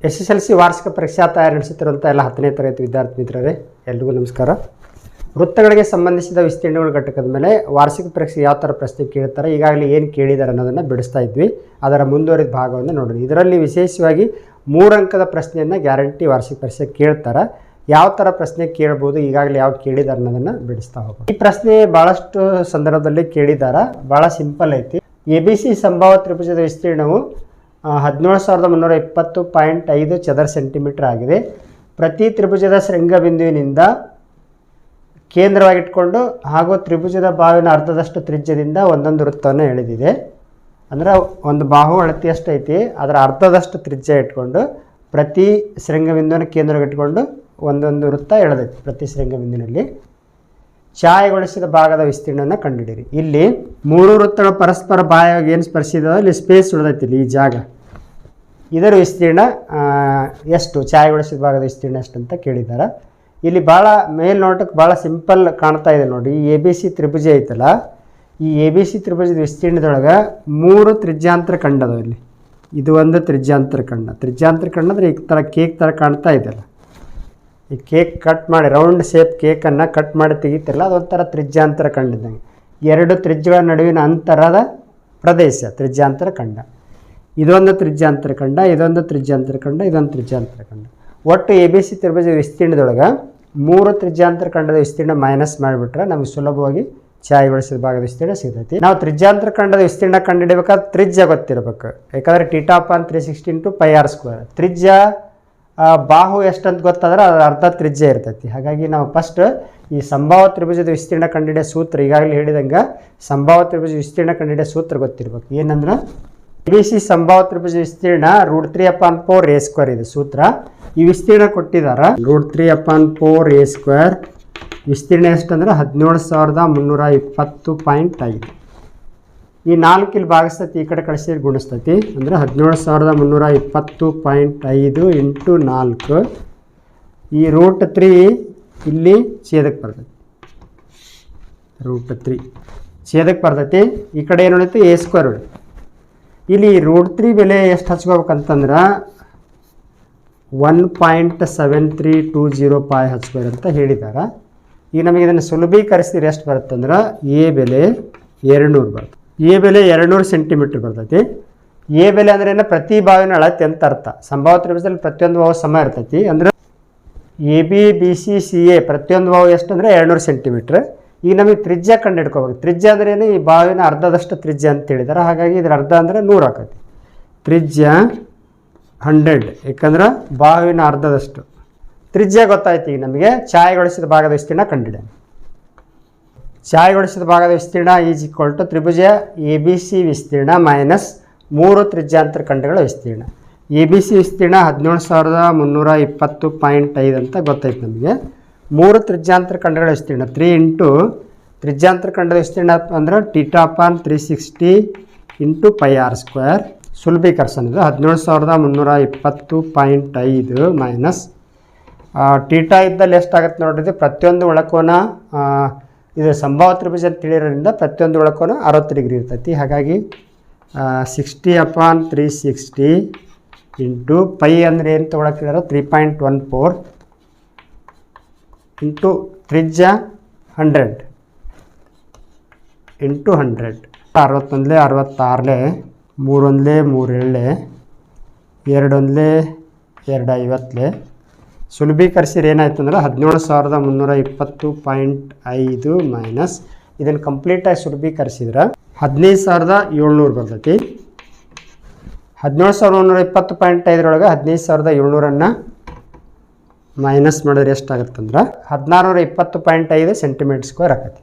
SSLC ವಾರ್ಷಿಕ ಪರೀಕ್ಷಾ ತಯಾರಿ ನಡೆಸುತ್ತಿರುವಂಥ ಎಲ್ಲ 10ನೇ ತರಗತಿ ವಿದ್ಯಾರ್ಥಿ ಮಿತ್ರರೇ, ಎಲ್ರಿಗೂ ನಮಸ್ಕಾರ. ವೃತ್ತಗಳಿಗೆ ಸಂಬಂಧಿಸಿದ ವಿಸ್ತೀರ್ಣಗಳ ಘಟಕದ ಮೇಲೆ ವಾರ್ಷಿಕ ಪರೀಕ್ಷೆ ಯಾವ ಥರ ಪ್ರಶ್ನೆ ಕೇಳ್ತಾರೆ, ಈಗಾಗಲೇ ಏನು ಕೇಳಿದ್ದಾರೆ ಅನ್ನೋದನ್ನು ಬಿಡಿಸ್ತಾ ಇದ್ವಿ. ಅದರ ಮುಂದುವರಿದ ಭಾಗವನ್ನು ನೋಡಿದ್ವಿ. ಇದರಲ್ಲಿ ವಿಶೇಷವಾಗಿ 3 ಅಂಕದ ಪ್ರಶ್ನೆಯನ್ನು ಗ್ಯಾರಂಟಿ ವಾರ್ಷಿಕ ಪರೀಕ್ಷೆ ಕೇಳ್ತಾರೆ. ಯಾವ ಥರ ಪ್ರಶ್ನೆ ಕೇಳ್ಬೋದು, ಈಗಾಗಲೇ ಯಾವ ಕೇಳಿದ್ದಾರೆ ಅನ್ನೋದನ್ನು ಬಿಡಿಸ್ತಾ ಹೋಗೋದು. ಈ ಪ್ರಶ್ನೆ ಭಾಳಷ್ಟು ಸಂದರ್ಭದಲ್ಲಿ ಕೇಳಿದ್ದಾರೆ. ಭಾಳ ಸಿಂಪಲ್ ಐತಿ. ABC ಸಂಭಾವ್ಯ ತ್ರಿಭುಜದ ವಿಸ್ತೀರ್ಣವು 17,320.5 ಚದರ ಸೆಂಟಿಮೀಟರ್ ಆಗಿದೆ. ಪ್ರತಿ ತ್ರಿಭುಜದ ಶೃಂಗಬಿಂದುವಿನಿಂದ ಕೇಂದ್ರವಾಗಿಟ್ಕೊಂಡು ಹಾಗೂ ತ್ರಿಭುಜದ ಬಾಹುವಿನ ಅರ್ಧದಷ್ಟು ತ್ರಿಜ್ಯದಿಂದ ಒಂದೊಂದು ವೃತ್ತವನ್ನು ಎಳೆದಿದೆ. ಅಂದರೆ ಒಂದು ಬಾಹು ಅಳತೆಯಷ್ಟು ಐತಿ, ಅದರ ಅರ್ಧದಷ್ಟು ತ್ರಿಜ್ಯ ಇಟ್ಕೊಂಡು ಪ್ರತಿ ಶೃಂಗಬಿಂದುವನ್ನು ಕೇಂದ್ರವಾಗಿಟ್ಕೊಂಡು ಒಂದೊಂದು ವೃತ್ತ ಎಳೆದೈತಿ. ಪ್ರತಿ ಶೃಂಗಬಿಂದುವಿನಲ್ಲಿ ಛಾಯೆಗೊಳಿಸಿದ ಭಾಗದ ವಿಸ್ತೀರ್ಣವನ್ನು ಕಂಡುಹಿಡಿಯಿರಿ. ಇಲ್ಲಿ 3 ವೃತ್ತಗಳು ಪರಸ್ಪರ ಬಾಹ್ಯವಾಗಿ ಏನು ಸ್ಪರ್ಶಿದಾವೆ, ಇಲ್ಲಿ ಸ್ಪೇಸ್ ಉಳಿದೈತಿ. ಇಲ್ಲಿ ಈ ಜಾಗ, ಇದರ ವಿಸ್ತೀರ್ಣ ಎಷ್ಟು, ಛಾಯೆಗೊಳಿಸಿದ ಭಾಗದ ವಿಸ್ತೀರ್ಣ ಎಷ್ಟು ಅಂತ ಕೇಳಿದ್ದಾರೆ. ಇಲ್ಲಿ ಭಾಳ ಮೇಲ್ನೋಟಕ್ಕೆ ಭಾಳ ಸಿಂಪಲ್ ಕಾಣ್ತಾ ಇದೆ ನೋಡಿ. ಈ ABC ತ್ರಿಭುಜ ಐತಲ್ಲ, ಈ ABC ತ್ರಿಭುಜದ ವಿಸ್ತೀರ್ಣದೊಳಗೆ 3 ತ್ರಿಜ್ಯಾಂತರ ಖಂಡದ. ಇಲ್ಲಿ ಇದು ಒಂದು ತ್ರಿಜ್ಯಾಂತರ ಖಂಡ. ತ್ರಿಜ್ಯಾಂತರ ಖಂಡ ಅಂದರೆ ಈ ಥರ ಕೇಕ್ ಥರ ಕಾಣ್ತಾ ಇದೆಯಲ್ಲ, ಈ ಕೇಕ್ ಕಟ್ ಮಾಡಿ ರೌಂಡ್ ಶೇಪ್ ಕೇಕನ್ನು ಕಟ್ ಮಾಡಿ ತೆಗಿತಿರಲ್ಲ, ಅದೊಂಥರ ತ್ರಿಜ್ಯಾಂತರ ಖಂಡದಂಗೆ. 2 ತ್ರಿಜ್ಯಗಳ ನಡುವಿನ ಅಂತರದ ಪ್ರದೇಶ ತ್ರಿಜ್ಯಾಂತರ ಖಂಡ. ಇದೊಂದು ತ್ರಿಜ್ಯಾಂತರ ಖಂಡ, ಇದೊಂದು ತ್ರಿಜ್ಯಾಂತರ ಖಂಡ, ಇದೊಂದು ತ್ರಿಜ್ಯಾಂತರ ಖಂಡ. ಒಟ್ಟು ABC ತ್ರಿಭುಜದ ವಿಸ್ತೀರ್ಣದೊಳಗೆ 3 ತ್ರಿಜ್ಯಾಂತರ ಖಂಡದ ವಿಸ್ತೀರ್ಣ ಮೈನಸ್ ಮಾಡಿಬಿಟ್ರೆ ನಮಗೆ ಸುಲಭವಾಗಿ ಛಾಯೆಗೊಳಿಸಿದ ಭಾಗದ ವಿಸ್ತೀರ್ಣ ಸಿಗ್ತೈತಿ. ನಾವು ತ್ರಿಜ್ಯಾಂತರ ಖಂಡದ ವಿಸ್ತೀರ್ಣ ಕಂಡುಹಿಡಿಬೇಕಾದ್ರೆ ತ್ರಿಜ್ಯ ಗೊತ್ತಿರಬೇಕು. ಯಾಕಂದರೆ θ/360 × πr². ತ್ರಿಜ್ಯ ಬಾಹು ಎಷ್ಟಂತ ಗೊತ್ತಾದ್ರೆ ಅದು ಅರ್ಧ ತ್ರಿಜ್ಯ ಇರ್ತೈತಿ. ಹಾಗಾಗಿ ನಾವು ಫಸ್ಟ್ ಈ ಸಂಭಾವ್ಯ ತ್ರಿಭುಜದ ವಿಸ್ತೀರ್ಣ ಕಂಡುಹಿಡಿಯೋ ಸೂತ್ರ, ಈಗಾಗಲೇ ಹೇಳಿದಂಗೆ ಸಂಭಾವ್ಯ ತ್ರಿಭುಜ ವಿಸ್ತೀರ್ಣ ಕಂಡುಹಿಡಿಯೋ ಸೂತ್ರ ಗೊತ್ತಿರ್ಬೇಕು. ಏನಂದ್ರೆ ABC ಸಂಭಾವ್ಯ ತ್ರಿಭುಜ ವಿಸ್ತೀರ್ಣ √3/4a² ಇದು ಸೂತ್ರ. ಈ ವಿಸ್ತೀರ್ಣ ಕೊಟ್ಟಿದ್ದಾರೆ √3/4a². ವಿಸ್ತೀರ್ಣ ಎಷ್ಟಂದ್ರೆ 17,320.5. ಈ 4 ಇಲ್ಲಿ ಭಾಗಿಸ್ತೈತಿ, ಈ ಕಡೆ ಕಳಿಸಿದ್ರೆ ಗುಣಿಸ್ತೈತಿ. ಅಂದರೆ 17,320.5 × 4. ಈ √3 ಇಲ್ಲಿ ಛೇದಕ್ಕೆ ಬರ್ತೈತಿ. √3 ಛೇದಕ್ಕೆ ಬರ್ತೈತಿ. ಈ ಕಡೆ ಏನು ಉಳಿತು, a² ಉಳಿತು. ಇಲ್ಲಿ √3 ಬೆಲೆ ಎಷ್ಟು ಹಚ್ಕೋಬೇಕಂತಂದ್ರೆ 1.7320 π² ಅಂತ ಹೇಳಿದ್ದಾರೆ. ಈಗ ನಮಗೆ ಇದನ್ನು ಸುಲಭೀಕರಿಸಿದ್ರೆ ಎಷ್ಟು ಬರುತ್ತಂದ್ರೆ a ಬೆಲೆ 200 ಬರುತ್ತೆ. a ಬೆಲೆ 200 ಸೆಂಟಿಮೀಟ್ರ್ ಬರ್ತೈತಿ. a ಬೆಲೆ ಅಂದ್ರೆ ಏನು, ಪ್ರತಿ ಬಾವಿನ ಅಳತೆ ಅಂತ ಅರ್ಥ. ಸಂಭಾವ್ಯ ತ್ರಿಭುಜದಲ್ಲಿ ಪ್ರತಿಯೊಂದು ಬಾವು ಸಮ ಇರ್ತೈತಿ. ಅಂದರೆ AB BC CA ಪ್ರತಿಯೊಂದು ಬಾವು ಎಷ್ಟು ಅಂದರೆ 200 ಸೆಂಟಿಮೀಟ್ರ್. ಈಗ ನಮಗೆ ತ್ರಿಜ್ಯ ಕಂಡು ಹಿಡ್ಕೋಬೇಕು. ತ್ರಿಜ್ಯ ಅಂದ್ರೆ ಏನು, ಈ ಬಾವಿನ ಅರ್ಧದಷ್ಟು ತ್ರಿಜ್ಯ ಅಂತ ಹೇಳಿದ್ದಾರೆ. ಹಾಗಾಗಿ ಇದ್ರ ಅರ್ಧ ಅಂದರೆ 100 ಆಕೈತಿ. ತ್ರಿಜ್ಯ 100, ಯಾಕಂದ್ರೆ ಬಾವಿನ ಅರ್ಧದಷ್ಟು ತ್ರಿಜ್ಯ ಗೊತ್ತಾಯ್ತು. ಈಗ ನಮಗೆ ಛಾಯೆಗೊಳಿಸಿದ ಭಾಗದ ವಿಸ್ತೀರ್ಣ ಕಂಡುಹಿಡಿಯೋಣ. ಛಾಯೆಗೊಳಿಸಿದ ಭಾಗದ ವಿಸ್ತೀರ್ಣ = ತ್ರಿಭುಜ ABC ವಿಸ್ತೀರ್ಣ ಮೈನಸ್ 3 ತ್ರಿಜ್ಯಾಂತರ ಖಂಡಗಳ ವಿಸ್ತೀರ್ಣ. ABC ವಿಸ್ತೀರ್ಣ 17,320.5 ಅಂತ ಗೊತ್ತಾಯ್ತು ನಮಗೆ. 3 ತ್ರಿಜ್ಯಾಂತರ ಖಂಡಗಳ ವಿಸ್ತೀರ್ಣ 3 × ತ್ರಿಜ್ಯಾಂತರ ಖಂಡದ ವಿಸ್ತೀರ್ಣ ಅಂದ್ರೆ θ/360 × πr². ಸುಲಭೀಕರಿಸೋಣ. 17,320.5 ಮೈನಸ್ θ ಇದ್ದಲ್ಲಿ ಎಷ್ಟಾಗುತ್ತೆ ನೋಡಿದ್ರೆ, ಪ್ರತಿಯೊಂದು ಒಳಕೋನ ಇದು ಸಂಭಾವ್ಯ ತ್ರಿಭುಜ ಅಂತ ತಿಳಿಯೋದ್ರಿಂದ ಪ್ರತಿಯೊಂದು ಒಳಕೋನ 60 ಡಿಗ್ರಿ ಇರ್ತೈತಿ. ಹಾಗಾಗಿ 60/360 × π ಅಂದರೆ ಏನು ತೊಗೊಳಕ್ಕಿದಾರೆ 3.14 ಇಂಟು ತ್ರಿಜ್ಯ 100 × 100. 61 66, 3 1 3 2 250. ಸುಲಭೀಕರಿಸಿದ್ರೆ ಏನಾಯ್ತು ಅಂದ್ರೆ 17,320.5 ಮೈನಸ್ ಇದನ್ನು ಕಂಪ್ಲೀಟಾಗಿ ಸುಲಭೀಕರಿಸಿದ್ರೆ 15,700 ಬರ್ತೈತಿ. 17,320.5 15,700 ಮೈನಸ್ ಮಾಡಿದ್ರೆ ಎಷ್ಟಾಗುತ್ತಂದ್ರೆ 1620.5 ಸೆಂಟಿಮೀಟರ್² ಆಕೈತಿ.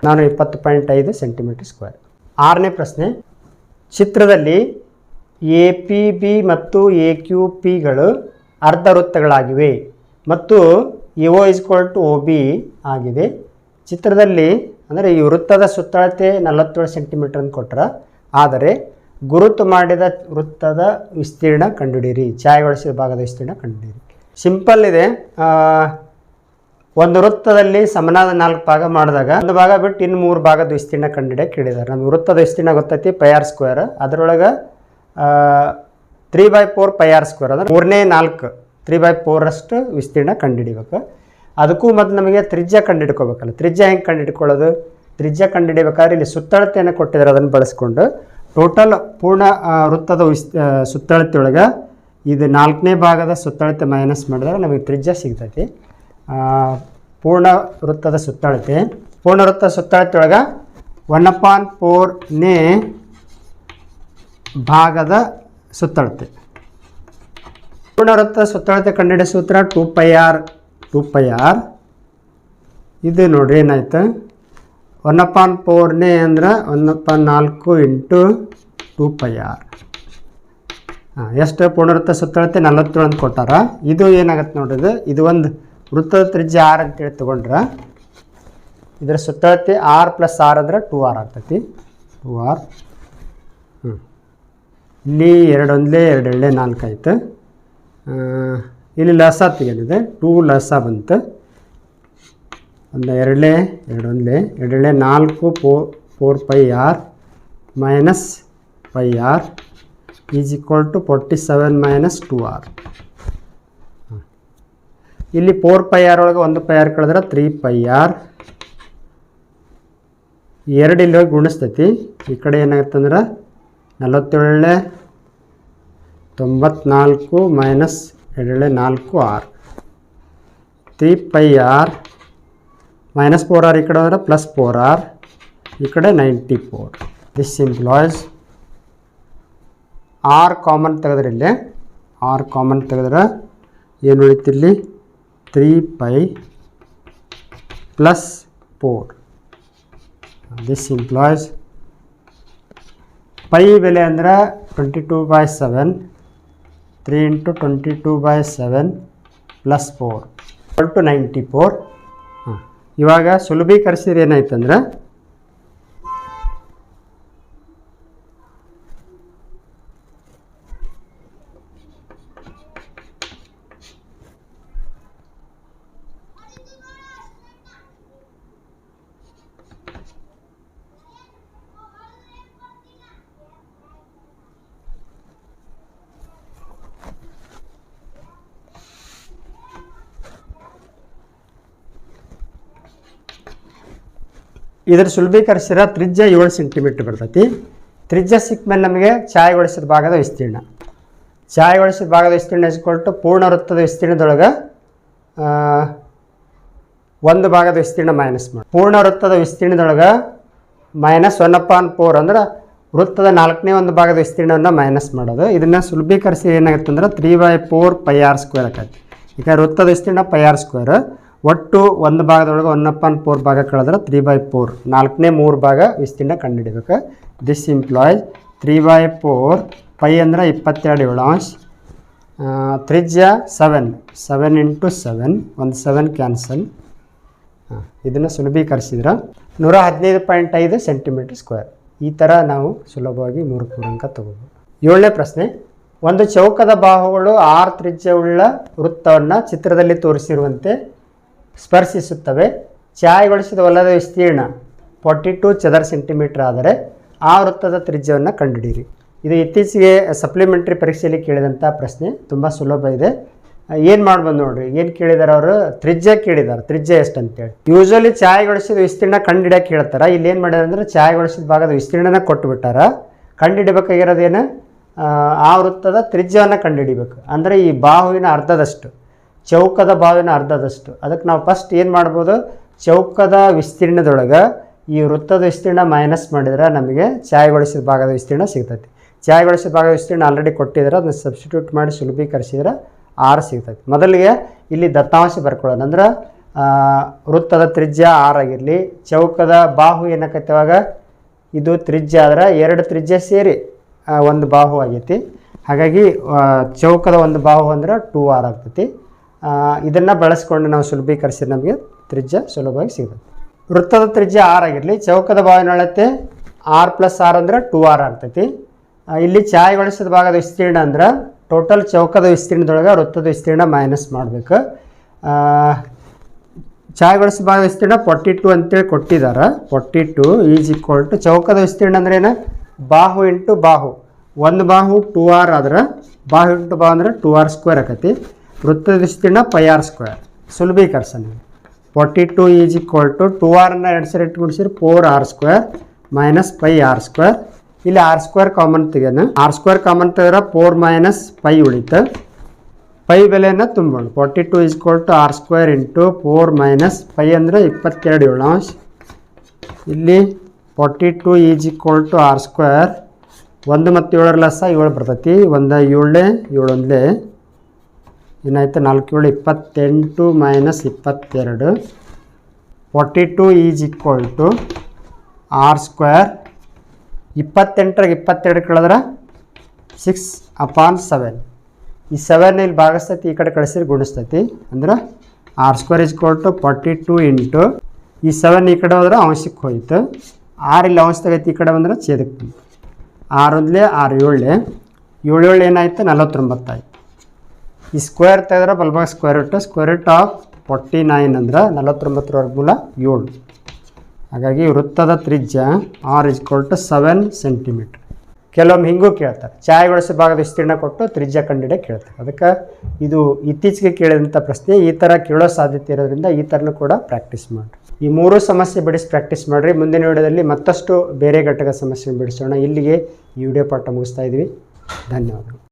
420.5 ಸೆಂಟಿಮೀಟರ್². 6ನೇ ಪ್ರಶ್ನೆ, ಚಿತ್ರದಲ್ಲಿ APB ಮತ್ತು AQPಗಳು ಅರ್ಧ ವೃತ್ತಗಳಾಗಿವೆ ಮತ್ತು AO = OB ಆಗಿದೆ. ಚಿತ್ರದಲ್ಲಿ ಅಂದರೆ ಈ ವೃತ್ತದ ಸುತ್ತಳತೆ 47 ಸೆಂಟಿಮೀಟರ್ ಅಂತ ಕೊಟ್ಟರೆ, ಆದರೆ ಗುರುತು ಮಾಡಿದ ವೃತ್ತದ ವಿಸ್ತೀರ್ಣ ಕಂಡುಹಿಡಿಯಿರಿ. ಛಾಯೆಗೊಳಿಸಿದ ಭಾಗದ ವಿಸ್ತೀರ್ಣ ಕಂಡುಹಿಡಿಯಿರಿ. ಸಿಂಪಲ್ ಇದೆ. ಒಂದು ವೃತ್ತದಲ್ಲಿ ಸಮನಾದ 4 ಭಾಗ ಮಾಡಿದಾಗ ಒಂದು ಭಾಗ ಬಿಟ್ಟು ಇನ್ನು 3 ಭಾಗದ ವಿಸ್ತೀರ್ಣ ಕಂಡುಹಿಡಿಯಕ್ಕೆ ಕೇಳಿದ್ದಾರೆ. ನಮಗೆ ವೃತ್ತದ ವಿಸ್ತೀರ್ಣ ಗೊತ್ತೈತಿ πr². ಅದರೊಳಗೆ 3/4 ಪೈ ಆರ್ ಸ್ಕ್ವೇರ್ ಅಂದರೆ 3/4 3/4 ವಿಸ್ತೀರ್ಣ ಕಂಡುಹಿಡಿಬೇಕು. ಅದಕ್ಕೂ ಮೊದಲು ನಮಗೆ ತ್ರಿಜ್ಯ ಕಂಡುಹಿಡ್ಕೋಬೇಕಲ್ಲ. ತ್ರಿಜ್ಯ ಹೆಂಗೆ ಕಂಡುಹಿಡ್ಕೊಳ್ಳೋದು? ತ್ರಿಜ್ಯ ಕಂಡುಹಿಡಿಬೇಕಾದ್ರೆ ಇಲ್ಲಿ ಸುತ್ತಳತೆಯನ್ನು ಕೊಟ್ಟಿದ್ದಾರೆ, ಅದನ್ನು ಬಳಸ್ಕೊಂಡು ಟೋಟಲ್ ಪೂರ್ಣ ವೃತ್ತದ ಸುತ್ತಳತೆಯೊಳಗೆ ಇದು 4ನೇ ಭಾಗದ ಸುತ್ತಳತೆ ಮೈನಸ್ ಮಾಡಿದ್ರೆ ನಮಗೆ ತ್ರಿಜ್ಯ ಸಿಗ್ತೈತಿ. ಪೂರ್ಣ ವೃತ್ತದ ಸುತ್ತಳತೆಯೊಳಗೆ 1/4ನೇ ಭಾಗದ ಸುತ್ತಳತೆ. ಪೂರ್ಣ ವೃತ್ತದ ಸುತ್ತಳತೆ ಕಂಡುಹಿಡಿಯೋ ಸೂತ್ರ 2πr. ಇದು ನೋಡ್ರಿ ಏನಾಯ್ತು, 1/4ನೇ ಅಂದ್ರೆ 1/4 ಇಂಟು 2πr. ಎಷ್ಟು ಪೂರ್ಣವೃತ್ತ ಸುತ್ತಳತೆ 47 ಅಂತ ಕೊಟ್ಟಾರ. ಇದು ಏನಾಗತ್ತೆ ನೋಡ್ರಿ, ಇದು ಒಂದು ವೃತ್ತದ ತ್ರಿಜ್ಯ r ಅಂತೇಳಿ ತೊಗೊಂಡ್ರೆ ಇದರ ಸುತ್ತಳತೆ r + r ಅಂದ್ರೆ 2r ಆಗ್ತೈತಿ. 2r. ಇಲ್ಲಿ 2 1 2 2 4 ಆಯ್ತು. ಇಲ್ಲಿ ಲಸ ತೆಗೆದಿದೆ, 2 ಲಸ ಬಂತು. 1 2 2 1 2 4 4πr minus πr is equal to 47 - 2r. ಇಲ್ಲಿ 4πr ಒಳಗೆ 1πr ಕಳೆದ್ರೆ 3πr. 2 ಇಲ್ಲಿ ಹೋಗಿ ಗುಣಿಸ್ತೈತಿ. ಈ ಕಡೆ ಏನಾಗುತ್ತೆ ಅಂದ್ರೆ 47 94 minus 2 4r. 3πr minus 4r ಈ ಕಡೆ ಹೋದ್ರೆ ಪ್ಲಸ್ 4r, ಈ ಕಡೆ 94. ದಿಸ್ ಇಂಪ್ಲಾಯ್ಸ್ r ಕಾಮನ್ ತೆಗೆದ್ರೆ ಇಲ್ಲಿ r ಕಾಮನ್ ತೆಗೆದ್ರೆ ಏನು ಉಳಿತಿಲ್ಲಿ 3π + 4. ದಿಸ್ ಇಂಪ್ಲಾಯ್ಸ್ ಪೈ ಬೆಲೆ ಅಂದ್ರೆ 22/7. 3 × 22/7 + 4 = 94. ಇವಾಗ ಸುಲಭೀಕರಿಸಿದ್ರೆ ಏನಾಯ್ತಂದ್ರೆ ಇದರ ಸುಲಭೀಕರಿಸಿರ ತ್ರಿಜ್ಯ 7 ಸೆಂಟಿಮೀಟರ್ ಬರ್ತೈತಿ. ತ್ರಿಜ್ಯ ಸಿಕ್ಕ ಮೇಲೆ ನಮಗೆ ಛಾಯೆಗೊಳಿಸಿದ ಭಾಗದ ವಿಸ್ತೀರ್ಣ. ಛಾಯೆಗೊಳಿಸಿದ ಭಾಗದ ವಿಸ್ತೀರ್ಣ ಇಸ್ಕೊಳ್ತು ಪೂರ್ಣ ವೃತ್ತದ ವಿಸ್ತೀರ್ಣದೊಳಗೆ ಒಂದು ಭಾಗದ ವಿಸ್ತೀರ್ಣ ಮೈನಸ್ ಮಾಡಿ. ಪೂರ್ಣ ವೃತ್ತದ ವಿಸ್ತೀರ್ಣದೊಳಗೆ -1/4 ಅಂದ್ರೆ ವೃತ್ತದ 4ನೇ ಒಂದು ಭಾಗದ ವಿಸ್ತೀರ್ಣವನ್ನು ಮೈನಸ್ ಮಾಡೋದು. ಇದನ್ನು ಸುಲಭೀಕರಿಸಿ ಏನಾಗುತ್ತೆ ಅಂದ್ರೆ 3/4 πr² ಆಕೈತಿ. ಈಗ ವೃತ್ತದ ವಿಸ್ತೀರ್ಣ πr². ಒಟ್ಟು ಒಂದು ಭಾಗದೊಳಗೆ 1/4 ಭಾಗ ಕಳೆದ್ರೆ 3/4 4ನೇ 3 ಭಾಗ ವಿಸ್ತೀರ್ಣ ಕಂಡುಹಿಡಿಬೇಕು. ದಿಸ್ ಇಂಪ್ಲಾಯ್ಸ್ 3/4 ಪೈ ಅಂದ್ರೆ 22/7. ತ್ರಿಜ್ಯ 7 × 7 ಒಂದು 7 ಕ್ಯಾನ್ಸಲ್. ಇದನ್ನು ಸುಲಭೀಕರಿಸಿದ್ರೆ 115.5 ಸೆಂಟಿಮೀಟರ್². ಈ ಥರ ನಾವು ಸುಲಭವಾಗಿ 3 ಅಂಕ ತಗೋಬೋದು. 7ನೇ ಪ್ರಶ್ನೆ, ಒಂದು ಚೌಕದ ಬಾಹುಗಳು 6 ತ್ರಿಜ್ಯವುಳ್ಳ ವೃತ್ತವನ್ನು ಚಿತ್ರದಲ್ಲಿ ತೋರಿಸಿರುವಂತೆ ಸ್ಪರ್ಶಿಸುತ್ತವೆ. ಛಾಯೆಗೊಳಿಸಿದ ವಲಯದ ವಿಸ್ತೀರ್ಣ 42 ಚದರ ಸೆಂಟಿಮೀಟರ್ ಆದರೆ ಆ ವೃತ್ತದ ತ್ರಿಜ್ಯವನ್ನು ಕಂಡುಹಿಡಿಯಿರಿ. ಇದು ಇತ್ತೀಚೆಗೆ ಸಪ್ಲಿಮೆಂಟ್ರಿ ಪರೀಕ್ಷೆಯಲ್ಲಿ ಕೇಳಿದಂಥ ಪ್ರಶ್ನೆ. ತುಂಬ ಸುಲಭ ಇದೆ. ಏನು ಮಾಡ್ಬೋದು ನೋಡ್ರಿ. ಏನು ಕೇಳಿದಾರೆ ಅವರು? ತ್ರಿಜ್ಯ ಕೇಳಿದ್ದಾರೆ. ತ್ರಿಜ್ಯ ಎಷ್ಟು ಅಂತೇಳಿ. ಯೂಶ್ವಲಿ ಛಾಯೆಗೊಳಿಸಿದ ವಿಸ್ತೀರ್ಣ ಕಂಡುಹಿಡಿಯಕ್ಕೆ ಹೇಳ್ತಾರೆ. ಇಲ್ಲಿ ಏನು ಮಾಡ್ಯಾರ ಅಂದ್ರೆ ಛಾಯೆಗೊಳಿಸಿದ ಭಾಗದ ವಿಸ್ತೀರ್ಣನ ಕೊಟ್ಟುಬಿಟ್ಟಾರ. ಕಂಡುಹಿಡಿಬೇಕಾಗಿರೋದೇನು? ಆ ವೃತ್ತದ ತ್ರಿಜ್ಯವನ್ನು ಕಂಡುಹಿಡಿಬೇಕು. ಅಂದರೆ ಈ ಬಾಹುವಿನ ಅರ್ಧದಷ್ಟು, ಚೌಕದ ಬಾಹುವಿನ ಅರ್ಧದಷ್ಟು. ಅದಕ್ಕೆ ನಾವು ಫಸ್ಟ್ ಏನು ಮಾಡ್ಬೋದು? ಚೌಕದ ವಿಸ್ತೀರ್ಣದೊಳಗೆ ಈ ವೃತ್ತದ ವಿಸ್ತೀರ್ಣ ಮೈನಸ್ ಮಾಡಿದ್ರೆ ನಮಗೆ ಛಾಯೆಗೊಳಿಸಿದ ಭಾಗದ ವಿಸ್ತೀರ್ಣ ಸಿಗ್ತೈತಿ. ಛಾಯೆಗೊಳಿಸಿದ ಭಾಗದ ವಿಸ್ತೀರ್ಣ ಆಲ್ರೆಡಿ ಕೊಟ್ಟಿದ್ರೆ ಅದನ್ನು ಸಬ್ಸ್ಟಿಟ್ಯೂಟ್ ಮಾಡಿ ಸುಲಭೀಕರಿಸಿದ್ರೆ 6 ಸಿಗ್ತೈತಿ. ಮೊದಲಿಗೆ ಇಲ್ಲಿ ದತ್ತಾಂಶ ಬರ್ಕೊಳ್ಳೋಣ. ಅಂದ್ರೆ ವೃತ್ತದ ತ್ರಿಜ್ಯ 6 ಆಗಿರಲಿ. ಚೌಕದ ಬಾಹು ಏನಾಕೈತಿ ಅವಾಗ? ಇದು ತ್ರಿಜ್ಯ ಆದ್ರೆ 2 ತ್ರಿಜ್ಯ ಸೇರಿ ಒಂದು ಬಾಹು ಆಗೈತಿ. ಹಾಗಾಗಿ ಚೌಕದ ಒಂದು ಬಾಹು ಅಂದ್ರೆ 2r ಆಗ್ತೈತಿ. ಇದನ್ನು ಬಳಸ್ಕೊಂಡು ನಾವು ಸುಲಭೀಕರಿಸಿದ್ರೆ ನಮಗೆ ತ್ರಿಜ್ಯ ಸುಲಭವಾಗಿ ಸಿಗುತ್ತೆ. ವೃತ್ತದ ತ್ರಿಜ್ಯ 6 ಆಗಿರಲಿ. ಚೌಕದ ಬಾಹುವಿನ ಅಳತೆ r + r ಅಂದ್ರೆ 2r ಆಗ್ತೈತಿ. ಇಲ್ಲಿ ಛಾಯೆಗೊಳಿಸಿದ ಭಾಗದ ವಿಸ್ತೀರ್ಣ ಅಂದ್ರೆ ಟೋಟಲ್ ಚೌಕದ ವಿಸ್ತೀರ್ಣದೊಳಗೆ ವೃತ್ತದ ವಿಸ್ತೀರ್ಣ ಮೈನಸ್ ಮಾಡಬೇಕು. ಛಾಯೆಗೊಳಿಸಿದ ಭಾಗದ ವಿಸ್ತೀರ್ಣ 42 ಅಂತೇಳಿ ಕೊಟ್ಟಿದ್ದಾರೆ. 42 ಈಸ್ ಈಕ್ವಲ್ ಟು ಚೌಕದ ವಿಸ್ತೀರ್ಣ ಅಂದ್ರೆ ಏನು? ಬಾಹು ಇಂಟು ಬಾಹು. ಒಂದು ಬಾಹು 2r ಆದ್ರೆ ಬಾಹು ಇಂಟು ಬಾಹು ಅಂದರೆ 2r² ಆಕತಿ. ವೃತ್ತದ ವಿಸ್ತೀರ್ಣ πr². ಸುಲಭೀಕರಿಸೋಣ. 42 is equal to 2r ಎರಡು ಸರಿ ಗುಣಿಸಿದ್ರೆ 4r² ಮೈನಸ್ πr². ಇಲ್ಲಿ r² ಕಾಮನ್ ತೆಗೆಯೋಣ. r² ಕಾಮನ್ ತೆಗೆದ್ರೆ 4 ಮೈನಸ್ π ಉಳಿತು. ಪೈ ಬೆಲೆಯನ್ನು ತುಂಬೋಣ. 42 is equal to r² into 4 minus π ಅಂದರೆ 22/7. ಇಲ್ಲಿ 42 ಈಸ್ ಈಕ್ವಲ್ ಟು r². 1 ಮತ್ತು 7 ಲಸ 7 ಬರ್ತೈತಿ. 1 7 7 1 ಏನಾಯ್ತು 4 7 28 minus 22. 42 is equal to r². 28 22 ಕಳೆದ್ರೆ 6/7. ಈ 7 ಇಲ್ಲಿ ಭಾಗಿಸ್ತೈತಿ, ಈ ಕಡೆ ಕಳಿಸಿದ್ರೆ ಗುಣಿಸ್ತೈತಿ. ಅಂದ್ರೆ r² is equal to 42 into ಈ 7 ಈ ಕಡೆ ಹೋದ್ರೆ ಅಂಶಕ್ಕೆ ಹೋಯ್ತು. 6 ಇಲ್ಲಿ ಅಂಶ ತೆಗೈತಿ, ಈ ಕಡೆ ಬಂದ್ರೆ ಛೇದಕ್ಕೆ ಬಂತು. 6 1 6 7 7 7 ಏನಾಯ್ತು 49 ಆಯ್ತು. ಈ ಸ್ಕ್ವೇರ್ ತೆಗೆದ್ರೆ ಬಲ್ಬಾಗ ಸ್ಕ್ವೇರ್ ರೂಟ್ ಆಫ್ 49 ಅಂದ್ರೆ 49 ವರ್ಗಮೂಲ 7. ಹಾಗಾಗಿ ವೃತ್ತದ ತ್ರಿಜ್ಯ r is equal to 7 centimetre. ಕೆಲವೊಮ್ಮೆ ಹಿಂಗೂ ಕೇಳ್ತಾರೆ, ಛಾಯಾಗೊಳಿಸೋ ಭಾಗದ ವಿಸ್ತೀರ್ಣ ಕೊಟ್ಟು ತ್ರಿಜ್ಯ ಕಂಡುಹಿಡಿಯ ಕೇಳ್ತಾರೆ. ಅದಕ್ಕೆ ಇದು ಇತ್ತೀಚೆಗೆ ಕೇಳಿದಂಥ ಪ್ರಶ್ನೆ. ಈ ಥರ ಕೇಳೋ ಸಾಧ್ಯತೆ ಇರೋದ್ರಿಂದ ಈ ಥರನೂ ಕೂಡ ಪ್ರಾಕ್ಟೀಸ್ ಮಾಡಿರಿ. ಈ 3 ಸಮಸ್ಯೆ ಬಿಡಿಸಿ ಪ್ರಾಕ್ಟೀಸ್ ಮಾಡಿರಿ. ಮುಂದಿನ ವಿಡಿಯೋದಲ್ಲಿ ಮತ್ತಷ್ಟು ಬೇರೆ ಘಟಕ ಸಮಸ್ಯೆ ಬಿಡಿಸೋಣ. ಇಲ್ಲಿಗೆ ಈ ವಿಡಿಯೋ ಪಾಠ ಮುಗಿಸ್ತಾ ಇದ್ವಿ. ಧನ್ಯವಾದಗಳು.